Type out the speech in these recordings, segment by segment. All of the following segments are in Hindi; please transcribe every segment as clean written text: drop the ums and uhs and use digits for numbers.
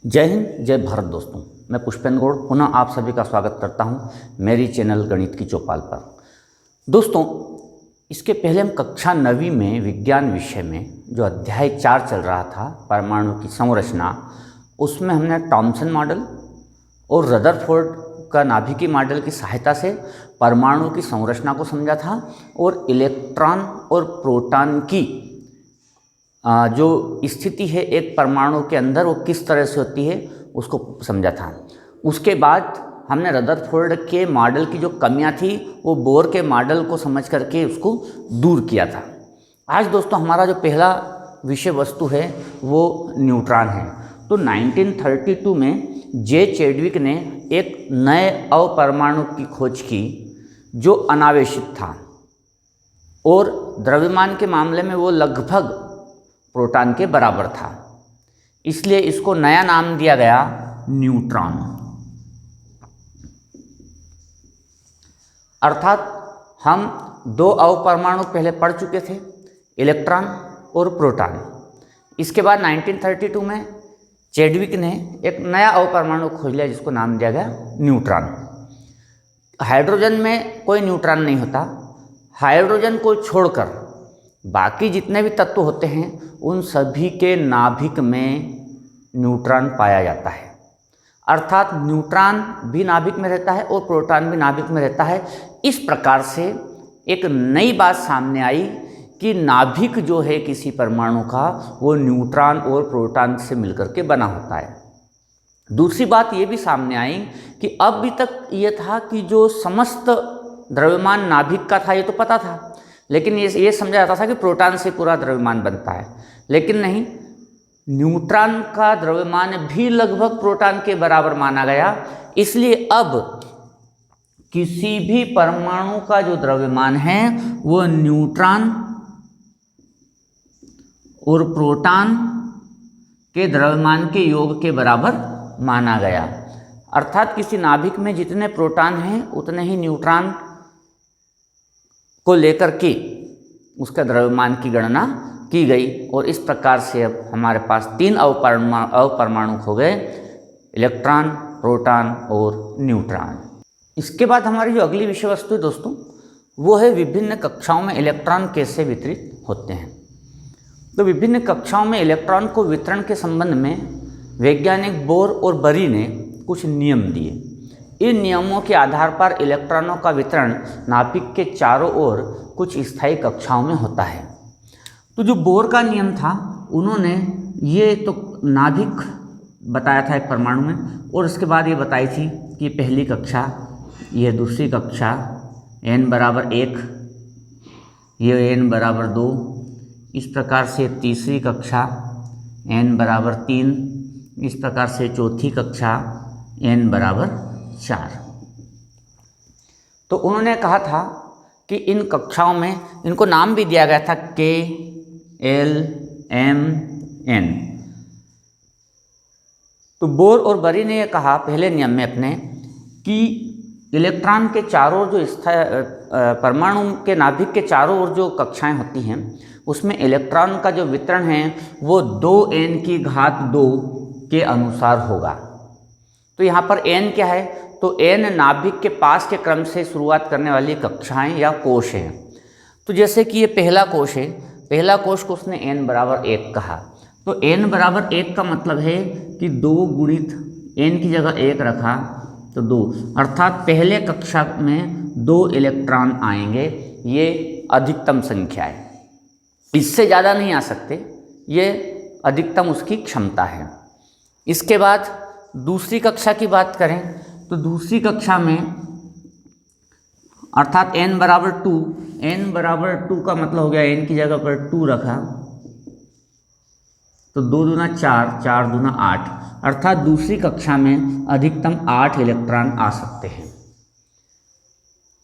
जय हिंद, जय भारत दोस्तों। मैं पुष्पेंद्र गौड़ पुनः आप सभी का स्वागत करता हूं मेरी चैनल गणित की चौपाल पर। दोस्तों, इसके पहले हम कक्षा 9वीं में विज्ञान विषय में जो अध्याय 4 चल रहा था परमाणु की संरचना, उसमें हमने थॉम्सन मॉडल और रदरफोर्ड का नाभिकीय मॉडल की सहायता से परमाणु की संरचना को समझा था और इलेक्ट्रॉन और प्रोटॉन की जो स्थिति है एक परमाणु के अंदर वो किस तरह से होती है उसको समझा था। उसके बाद हमने रदरफोर्ड के मॉडल की जो कमियां थी वो बोर के मॉडल को समझ करके उसको दूर किया था। आज दोस्तों हमारा जो पहला विषय वस्तु है वो न्यूट्रॉन है। तो 1932 में जे चैडविक ने एक नए अवपरमाणु की खोज की जो अनावेशित था और द्रव्यमान के मामले में वो लगभग प्रोटॉन के बराबर था, इसलिए इसको नया नाम दिया गया न्यूट्रॉन। अर्थात हम दो अवपरमाणु पहले पढ़ चुके थे, इलेक्ट्रॉन और प्रोटॉन। इसके बाद 1932 में चैडविक ने एक नया अवपरमाणु खोज लिया जिसको नाम दिया गया न्यूट्रॉन। हाइड्रोजन में कोई न्यूट्रॉन नहीं होता। हाइड्रोजन को छोड़कर बाकी जितने भी तत्व होते हैं उन सभी के नाभिक में न्यूट्रॉन पाया जाता है। अर्थात न्यूट्रॉन भी नाभिक में रहता है और प्रोटॉन भी नाभिक में रहता है। इस प्रकार से एक नई बात सामने आई कि नाभिक जो है किसी परमाणु का वो न्यूट्रॉन और प्रोटॉन से मिलकर के बना होता है। दूसरी बात ये भी सामने आई कि अभी तक ये था कि जो समस्त द्रव्यमान नाभिक का था ये तो पता था, लेकिन ये समझा जाता था कि प्रोटॉन से पूरा द्रव्यमान बनता है, लेकिन नहीं, न्यूट्रॉन का द्रव्यमान भी लगभग प्रोटॉन के बराबर माना गया। इसलिए अब किसी भी परमाणु का जो द्रव्यमान है वो न्यूट्रॉन और प्रोटॉन के द्रव्यमान के योग के बराबर माना गया। अर्थात किसी नाभिक में जितने प्रोटॉन हैं उतने ही न्यूट्रॉन को लेकर के उसका द्रव्यमान की गणना की गई और इस प्रकार से अब हमारे पास 3 अवपरमाणु हो गए, इलेक्ट्रॉन, प्रोटॉन और न्यूट्रॉन। इसके बाद हमारी जो अगली विषय वस्तु है दोस्तों वो है विभिन्न कक्षाओं में इलेक्ट्रॉन कैसे वितरित होते हैं। तो विभिन्न कक्षाओं में इलेक्ट्रॉन को वितरण के संबंध में वैज्ञानिक बोर और बरी ने कुछ नियम दिए। इन नियमों के आधार पर इलेक्ट्रॉनों का वितरण नाभिक के चारों ओर कुछ स्थायी कक्षाओं में होता है। तो जो बोर का नियम था उन्होंने ये तो नाभिक बताया था एक परमाणु में, और उसके बाद ये बताई थी कि पहली कक्षा, ये दूसरी कक्षा n बराबर 1, ये n बराबर 2, इस प्रकार से तीसरी कक्षा n बराबर 3, इस प्रकार से चौथी कक्षा n बराबर 4। तो उन्होंने कहा था कि इन कक्षाओं में इनको नाम भी दिया गया था K, L, M, N। तो बोर और बरी ने यह कहा पहले नियम में अपने कि इलेक्ट्रॉन के चारों ओर जो परमाणु के नाभिक के चारों ओर जो कक्षाएं होती हैं उसमें इलेक्ट्रॉन का जो वितरण है वो 2n की घात 2 के अनुसार होगा। तो यहाँ पर n क्या है, तो n नाभिक के पास के क्रम से शुरुआत करने वाली कक्षाएं या कोश हैं। तो जैसे कि ये पहला कोश है, पहला कोश को उसने n बराबर 1 कहा। तो n बराबर 1 का मतलब है कि 2 गुणित n की जगह 1 रखा तो 2, अर्थात पहले कक्षा में 2 इलेक्ट्रॉन आएंगे। ये अधिकतम संख्या है, इससे ज़्यादा नहीं आ सकते, ये अधिकतम उसकी क्षमता है। इसके बाद दूसरी कक्षा की बात करें तो दूसरी कक्षा में अर्थात n बराबर 2, n बराबर 2 का मतलब हो गया n की जगह पर 2 रखा तो 2 दूना 4, 4 दूना 8, अर्थात दूसरी कक्षा में अधिकतम 8 इलेक्ट्रॉन आ सकते हैं।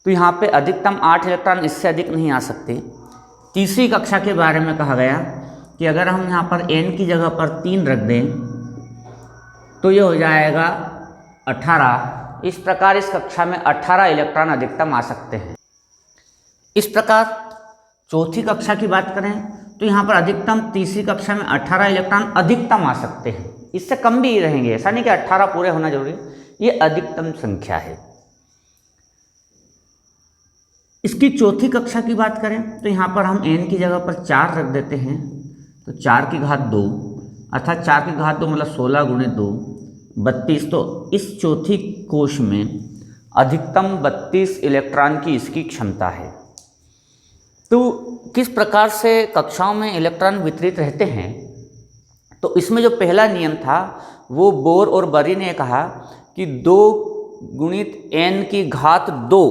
तो यहाँ पे अधिकतम 8 इलेक्ट्रॉन, इससे अधिक नहीं आ सकते। तीसरी कक्षा के बारे में कहा गया कि अगर हम यहाँ पर n की जगह पर 3 रख दें तो ये हो जाएगा 18। इस प्रकार इस कक्षा में 18 इलेक्ट्रॉन अधिकतम आ सकते हैं। इस प्रकार चौथी कक्षा की बात करें तो यहाँ पर अधिकतम तीसरी कक्षा में 18 इलेक्ट्रॉन अधिकतम आ सकते हैं। इससे कम भी रहेंगे, ऐसा नहीं कि 18 पूरे होना जरूरी है, ये अधिकतम संख्या है। इसकी चौथी कक्षा की बात करें तो यहाँ पर हम n की जगह पर 4 रख देते हैं, तो 4 की घात 2 अर्थात 4 की घात 2 मतलब 16 गुणे 2 32। तो इस चौथी कोश में अधिकतम 32 इलेक्ट्रॉन की इसकी क्षमता है। तो किस प्रकार से कक्षाओं में इलेक्ट्रॉन वितरित रहते हैं, तो इसमें जो पहला नियम था वो बोर और बरी ने कहा कि 2 गुणित n की घात 2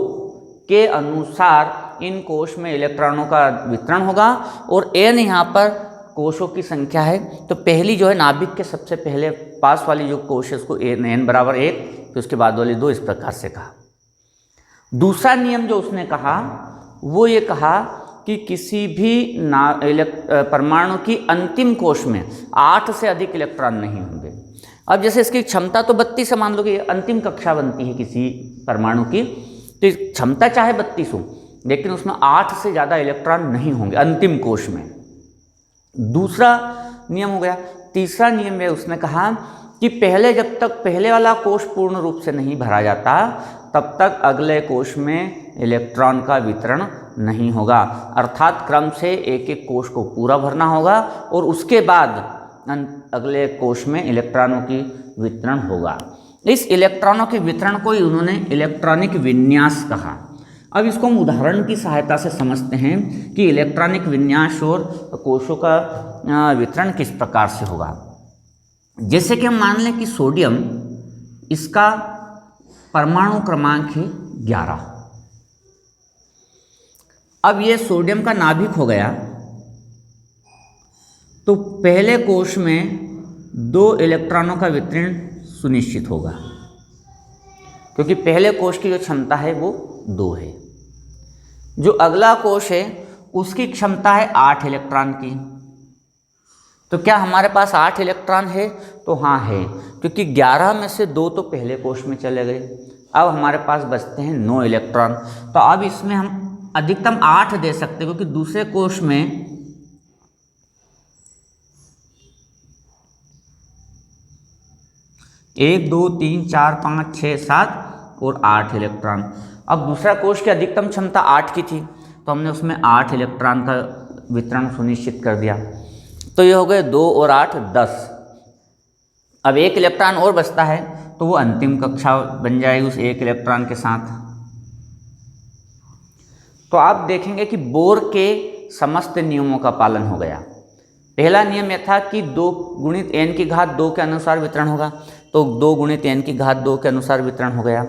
के अनुसार इन कोश में इलेक्ट्रॉनों का वितरण होगा, और n यहाँ पर कोशों की संख्या है। तो पहली जो है नाभिक के सबसे पहले पास वाली जो कोश है उसको n बराबर 1, फिर उसके बाद वाली 2, इस प्रकार से कहा। दूसरा नियम जो उसने कहा वो ये कहा कि किसी भी परमाणु की अंतिम कोश में 8 से अधिक इलेक्ट्रॉन नहीं होंगे। अब जैसे इसकी क्षमता तो 32 है, मान लो कि अंतिम कक्षा बनती है किसी परमाणु की, तो क्षमता चाहे 32 हो लेकिन उसमें 8 से ज़्यादा इलेक्ट्रॉन नहीं होंगे अंतिम कोश में। दूसरा नियम हो गया। तीसरा नियम में उसने कहा कि जब तक पहले वाला कोश पूर्ण रूप से नहीं भरा जाता तब तक अगले कोश में इलेक्ट्रॉन का वितरण नहीं होगा, अर्थात क्रम से एक एक कोश को पूरा भरना होगा और उसके बाद अगले कोश में इलेक्ट्रॉनों की वितरण होगा। इस इलेक्ट्रॉनों के वितरण को ही उन्होंने इलेक्ट्रॉनिक विन्यास कहा। अब इसको हम उदाहरण की सहायता से समझते हैं कि इलेक्ट्रॉनिक विन्यास और कोशों का वितरण किस प्रकार से होगा। जैसे कि हम मान लें कि सोडियम, इसका परमाणु क्रमांक है 11। अब ये सोडियम का नाभिक हो गया, तो पहले कोश में 2 इलेक्ट्रॉनों का वितरण सुनिश्चित होगा, क्योंकि पहले कोश की जो क्षमता है वो 2 है। जो अगला कोश है उसकी क्षमता है 8 इलेक्ट्रॉन की। तो क्या हमारे पास 8 इलेक्ट्रॉन है? तो हाँ है, क्योंकि 11 में से 2 तो पहले कोश में चले गए। अब हमारे पास बचते हैं 9 इलेक्ट्रॉन। तो अब इसमें हम अधिकतम 8 दे सकते हैं, क्योंकि दूसरे कोश में 1 2 3 4 5 6 7 और 8 इलेक्ट्रॉन। अब दूसरा कोश की अधिकतम क्षमता 8 की थी, तो हमने उसमें 8 इलेक्ट्रॉन का वितरण सुनिश्चित कर दिया। तो ये हो गए 2 और 8 10। अब 1 इलेक्ट्रॉन और बचता है, तो वो अंतिम कक्षा बन जाएगी उस 1 इलेक्ट्रॉन के साथ। तो आप देखेंगे कि बोर के समस्त नियमों का पालन हो गया। पहला नियम यह था कि 2 गुणित n की घात 2 के अनुसार वितरण होगा, तो 2 गुणित n की घात 2 के अनुसार वितरण हो गया।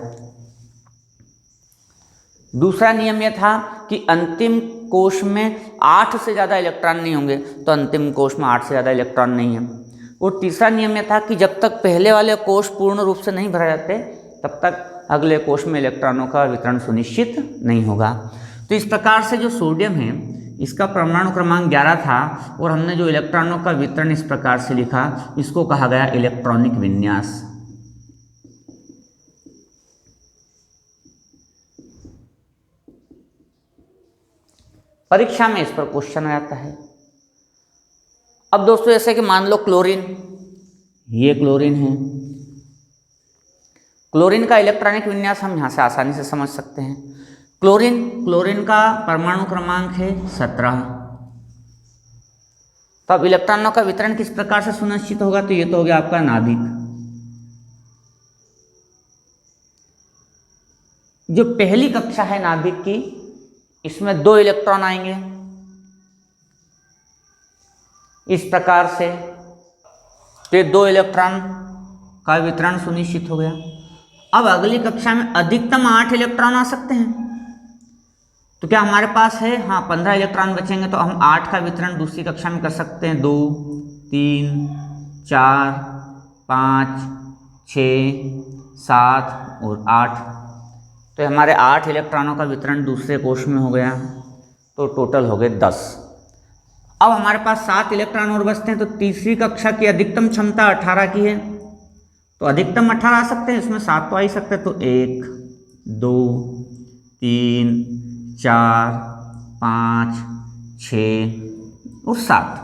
दूसरा नियम यह था कि अंतिम कोश में 8 से ज़्यादा इलेक्ट्रॉन नहीं होंगे, तो अंतिम कोश में 8 से ज़्यादा इलेक्ट्रॉन नहीं है। और तीसरा नियम यह था कि जब तक पहले वाले कोश पूर्ण रूप से नहीं भरा जाते तब तक अगले कोश में इलेक्ट्रॉनों का वितरण सुनिश्चित नहीं होगा। तो इस प्रकार से जो सोडियम है इसका परमाणु क्रमांक 11 था, और हमने जो इलेक्ट्रॉनों का वितरण इस प्रकार से लिखा, इसको कहा गया इलेक्ट्रॉनिक विन्यास। परीक्षा में इस पर क्वेश्चन आता है। अब दोस्तों जैसे कि मान लो क्लोरीन, ये क्लोरीन है। क्लोरीन का इलेक्ट्रॉनिक विन्यास हम यहाँ से आसानी से समझ सकते हैं। क्लोरीन का परमाणु क्रमांक है 17। तो अब इलेक्ट्रॉनों का वितरण किस प्रकार से सुनिश्चित होगा? तो ये तो हो गया आपका नाभिक। जो पहली कक्षा है नाभिक की, इसमें 2 इलेक्ट्रॉन आएंगे इस प्रकार से, तो 2 इलेक्ट्रॉन का वितरण सुनिश्चित हो गया। अब अगली कक्षा में अधिकतम 8 इलेक्ट्रॉन आ सकते हैं, तो क्या हमारे पास है? हाँ, 15 इलेक्ट्रॉन बचेंगे, तो हम 8 का वितरण दूसरी कक्षा में कर सकते हैं। 2 3 4 5 6 7 और 8। तो हमारे 8 इलेक्ट्रॉनों का वितरण दूसरे कोश में हो गया, तो टोटल हो गए 10। अब हमारे पास 7 इलेक्ट्रॉन और बचते हैं, तो तीसरी कक्षा की अधिकतम क्षमता 18 की है, तो अधिकतम 18 आ सकते हैं, इसमें 7 तो आ ही सकते हैं। तो 1 2 3 4 5 6 और 7,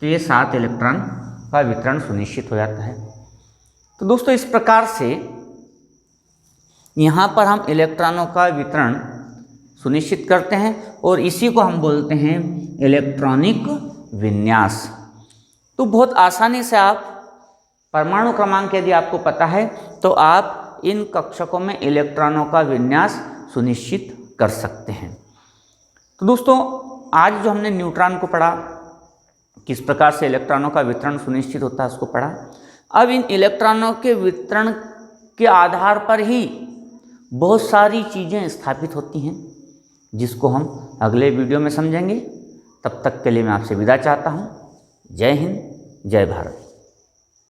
तो ये 7 इलेक्ट्रॉन का वितरण सुनिश्चित हो जाता है। तो दोस्तों इस प्रकार से यहाँ पर हम इलेक्ट्रॉनों का वितरण सुनिश्चित करते हैं और इसी को हम बोलते हैं इलेक्ट्रॉनिक विन्यास। तो बहुत आसानी से आप परमाणु क्रमांक यदि आपको पता है तो आप इन कक्षकों में इलेक्ट्रॉनों का विन्यास सुनिश्चित कर सकते हैं। तो दोस्तों आज जो हमने न्यूट्रॉन को पढ़ा, किस प्रकार से इलेक्ट्रॉनों का वितरण सुनिश्चित होता है उसको पढ़ा। अब इन इलेक्ट्रॉनों के वितरण के आधार पर ही बहुत सारी चीज़ें स्थापित होती हैं, जिसको हम अगले वीडियो में समझेंगे। तब तक के लिए मैं आपसे विदा चाहता हूँ। जय हिंद, जय भारत।